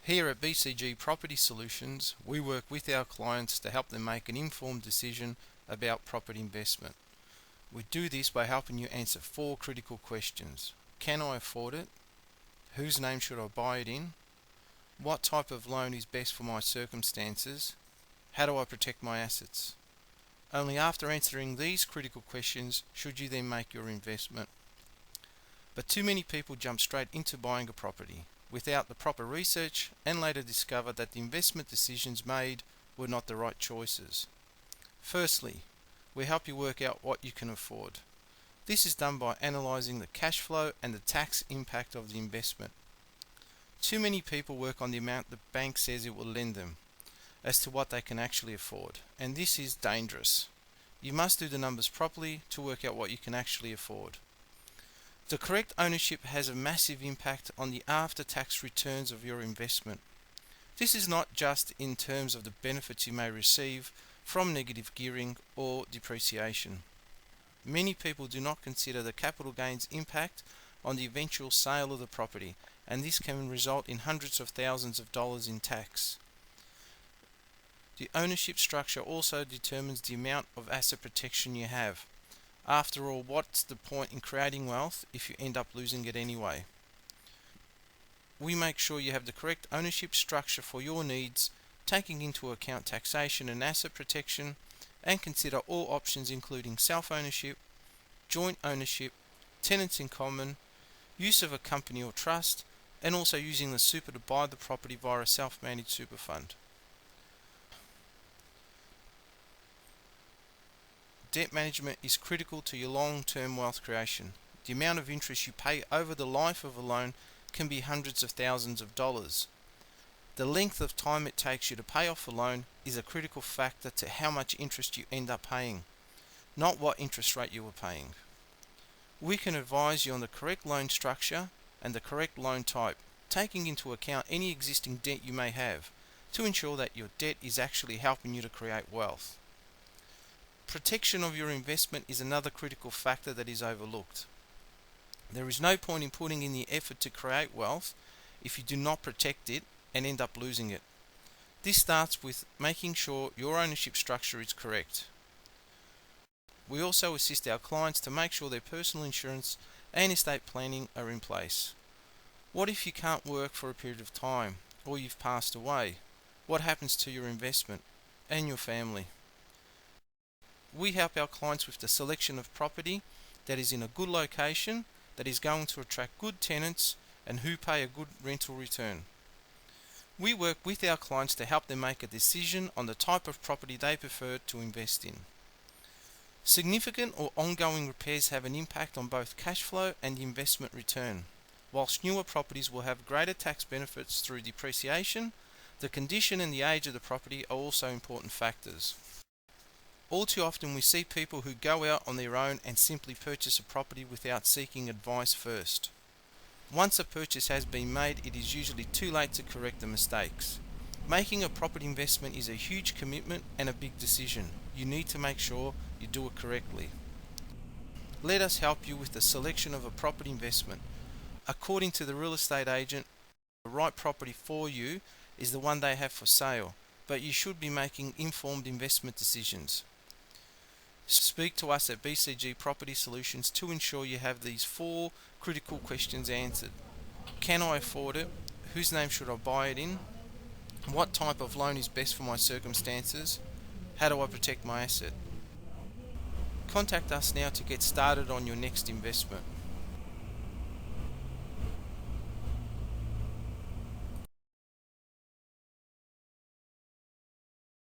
Here at BCG Property Solutions, we work with our clients to help them make an informed decision about property investment. We do this by helping you answer 4 critical questions. Can I afford it? Whose name should I buy it in? What type of loan is best for my circumstances? How do I protect my assets? Only after answering these critical questions should you then make your investment. But too many people jump straight into buying a property without the proper research and later discover that the investment decisions made were not the right choices. Firstly, we help you work out what you can afford. This is done by analysing the cash flow and the tax impact of the investment. Too many people work on the amount the bank says it will lend them as to what they can actually afford, and this is dangerous. You must do the numbers properly to work out what you can actually afford. The correct ownership has a massive impact on the after-tax returns of your investment. This is not just in terms of the benefits you may receive from negative gearing or depreciation. Many people do not consider the capital gains impact on the eventual sale of the property, and this can result in hundreds of thousands of dollars in tax. The ownership structure also determines the amount of asset protection you have. After all, what's the point in creating wealth if you end up losing it anyway? We make sure you have the correct ownership structure for your needs, taking into account taxation and asset protection, and consider all options including self-ownership, joint ownership, tenants in common, use of a company or trust, and also using the super to buy the property via a self-managed super fund. Debt management is critical to your long-term wealth creation. The amount of interest you pay over the life of a loan can be hundreds of thousands of dollars. The length of time it takes you to pay off a loan is a critical factor to how much interest you end up paying, not what interest rate you were paying. We can advise you on the correct loan structure and the correct loan type, taking into account any existing debt you may have, to ensure that your debt is actually helping you to create wealth. Protection of your investment is another critical factor that is overlooked. There is no point in putting in the effort to create wealth if you do not protect it and end up losing it. This starts with making sure your ownership structure is correct. We also assist our clients to make sure their personal insurance and estate planning are in place. What if you can't work for a period of time, or you've passed away? What happens to your investment and your family? We help our clients with the selection of property that is in a good location, that is going to attract good tenants, and who pay a good rental return. We work with our clients to help them make a decision on the type of property they prefer to invest in. Significant or ongoing repairs have an impact on both cash flow and the investment return. Whilst newer properties will have greater tax benefits through depreciation, the condition and the age of the property are also important factors. All too often we see people who go out on their own and simply purchase a property without seeking advice first. Once a purchase has been made, it is usually too late to correct the mistakes. Making a property investment is a huge commitment and a big decision. You need to make sure you do it correctly. Let us help you with the selection of a property investment. According to the real estate agent, the right property for you is the one they have for sale, but you should be making informed investment decisions. Speak to us at BCG Property Solutions to ensure you have these 4 critical questions answered. Can I afford it? Whose name should I buy it in? What type of loan is best for my circumstances? How do I protect my asset? Contact us now to get started on your next investment.